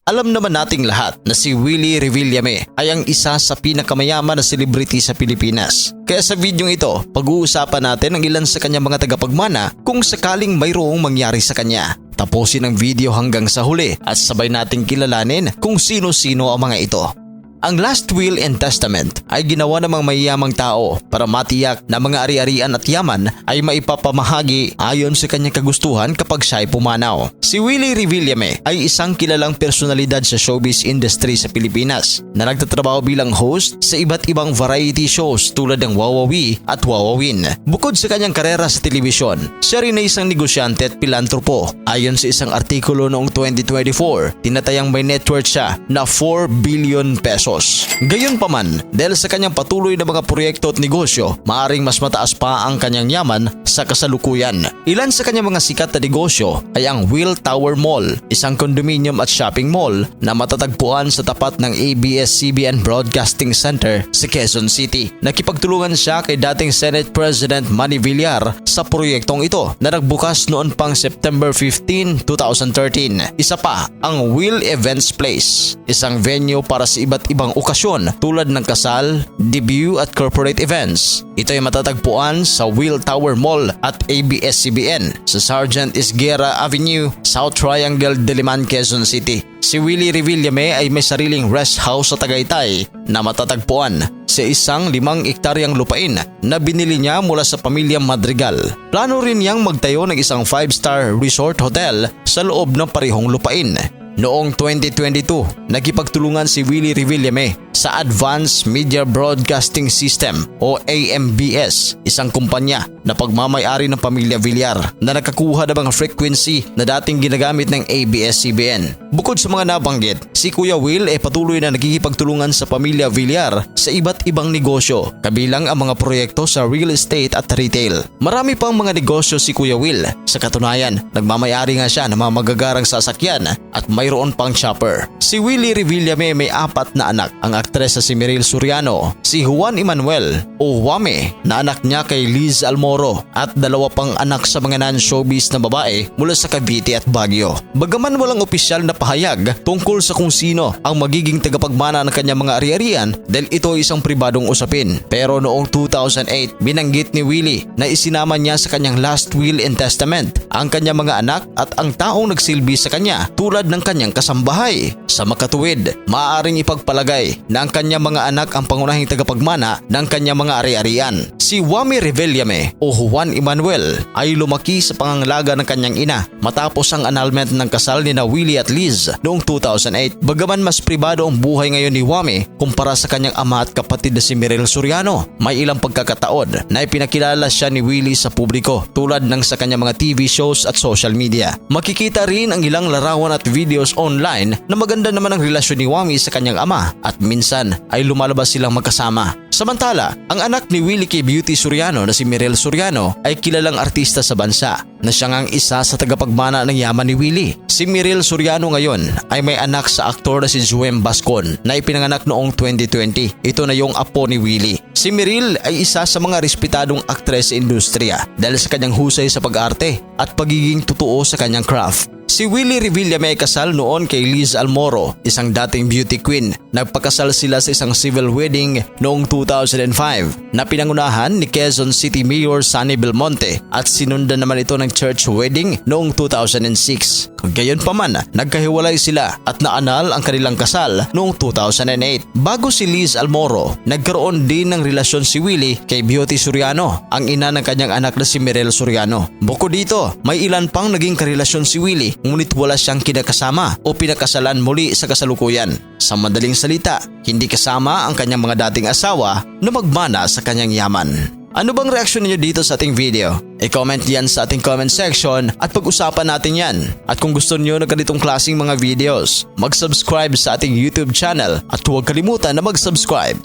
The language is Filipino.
Alam naman nating lahat na si Willie Revillame ay ang isa sa pinakamayaman na celebrity sa Pilipinas. Kaya sa videong ito, pag-uusapan natin ang ilan sa kanyang mga tagapagmana kung sakaling mayroong mangyari sa kanya. Tapusin ang video hanggang sa huli at sabay nating kilalanin kung sino-sino ang mga ito. Ang Last Will and Testament ay ginawa ng mga mayayamang tao para matiyak na mga ari-arian at yaman ay maipapamahagi ayon sa kanyang kagustuhan kapag siya ay pumanaw. Si Willie Revillame ay isang kilalang personalidad sa showbiz industry sa Pilipinas na nagtatrabaho bilang host sa iba't ibang variety shows tulad ng Wawawi at Wawawin. Bukod sa kanyang karera sa telebisyon, siya rin ay isang negosyante at pilantropo. Ayon sa isang artikulo noong 2024, tinatayang may net worth siya na 4 billion pesos. Gayunpaman, dahil sa kanyang patuloy na mga proyekto at negosyo, maaring mas mataas pa ang kanyang yaman sa kasalukuyan. Ilan sa kanyang mga sikat na negosyo ay ang Will Tower Mall, isang condominium at shopping mall na matatagpuan sa tapat ng ABS-CBN Broadcasting Center sa Quezon City. Nakipagtulungan siya kay dating Senate President Manny Villar sa proyektong ito na nagbukas noon pang September 15, 2013. Isa pa, ang Will Events Place, isang venue para sa iba't ibang okasyon tulad ng kasal, debut at corporate events. Ito ay matatagpuan sa Will Tower Mall at ABS-CBN sa Sergeant Esguerra Avenue, South Triangle, Diliman, Quezon City. Si Willie Revillame ay may sariling rest house sa Tagaytay na matatagpuan sa isang 5 ektaryang lupain na binili niya mula sa pamilyang Madrigal. Plano rin niyang magtayo ng isang 5-star resort hotel sa loob ng parehong lupain. Noong 2022, nakipagtulungan si Willie Revillame sa Advanced Media Broadcasting System o AMBS, isang kumpanya na pagmamay-ari ng pamilya Villar na nakakuha ng mga frequency na dating ginagamit ng ABS-CBN. Bukod sa mga nabanggit, si Kuya Will ay patuloy na nagkikipagtulungan sa pamilya Villar sa iba't ibang negosyo, kabilang ang mga proyekto sa real estate at retail. Marami pang mga negosyo si Kuya Will. Sa katunayan, nagmamay-ari nga siya ng mga magagarang sasakyan at mayroon pang chopper. Si Willie Revillame may 4 na anak. Ang aktres na si Miril Soriano, si Juan Emmanuel o Wame na anak niya kay Liz Almoro at 2 pang anak sa mga non-showbiz na babae mula sa Cavite at Baguio. Bagaman walang opisyal na pahayag tungkol sa kung sino ang magiging tagapagmana ng kanyang mga ari-arian dahil ito ay isang pribadong usapin. Pero noong 2008, binanggit ni Willie na isinama niya sa kanyang Last Will and Testament ang kanyang mga anak at ang taong nagsilbi sa kanya tulad ng kanyang kasambahay. Sa makatuwid, maaaring ipagpalagay na ang kanyang mga anak ang pangunahing tagapagmana ng kanyang mga ari-arian. Si Wame Revillame o Juan Emmanuel ay lumaki sa pangangalaga ng kanyang ina matapos ang annulment ng kasal ni na Willie at Liz noong 2008. Bagaman mas pribado ang buhay ngayon ni Wame kumpara sa kanyang ama at kapatid na si Miril Soriano, may ilang pagkakataon na ipinakilala siya ni Willie sa publiko tulad ng sa kanyang mga TV shows at social media. Makikita rin ang ilang larawan at videos online na maganda naman ang relasyon ni Wame sa kanyang ama at minsan ay lumalabas silang magkasama. Samantala, ang anak ni Willie K. Beauty Soriano na si Miril Soriano ay kilalang artista sa bansa na siya ngang isa sa tagapagmana ng yaman ni Willie. Si Miril Soriano ngayon ay may anak sa aktor na si Joem Bascon na ipinanganak noong 2020. Ito na yung apo ni Willie. Si Miril ay isa sa mga respetadong aktres sa industriya dahil sa kanyang husay sa pag-arte at pagiging totoo sa kanyang craft. Si Willie Revillame ay kasal noon kay Liz Almoro, isang dating beauty queen. Nagpakasal sila sa isang civil wedding noong 2005 na pinangunahan ni Quezon City Mayor Sunny Belmonte at sinundan naman ito ng church wedding noong 2006. Gayunpaman, nagkahiwalay sila at naanal ang kanilang kasal noong 2008. Bago si Liz Almoro, nagkaroon din ng relasyon si Willie kay Beauty Soriano, ang ina ng kanyang anak na si Miril Soriano. Bukod dito, may ilan pang naging karelasyon si Willie ngunit wala siyang kinakasama o pinakasalan muli sa kasalukuyan. Sa madaling salita, hindi kasama ang kanyang mga dating asawa na magmana sa kanyang yaman. Ano bang reaksyon niyo dito sa ating video? I-comment yan sa ating comment section at pag-usapan natin yan. At kung gusto niyo ng ganitong klaseng mga videos, mag-subscribe sa ating YouTube channel at huwag kalimutan na mag-subscribe.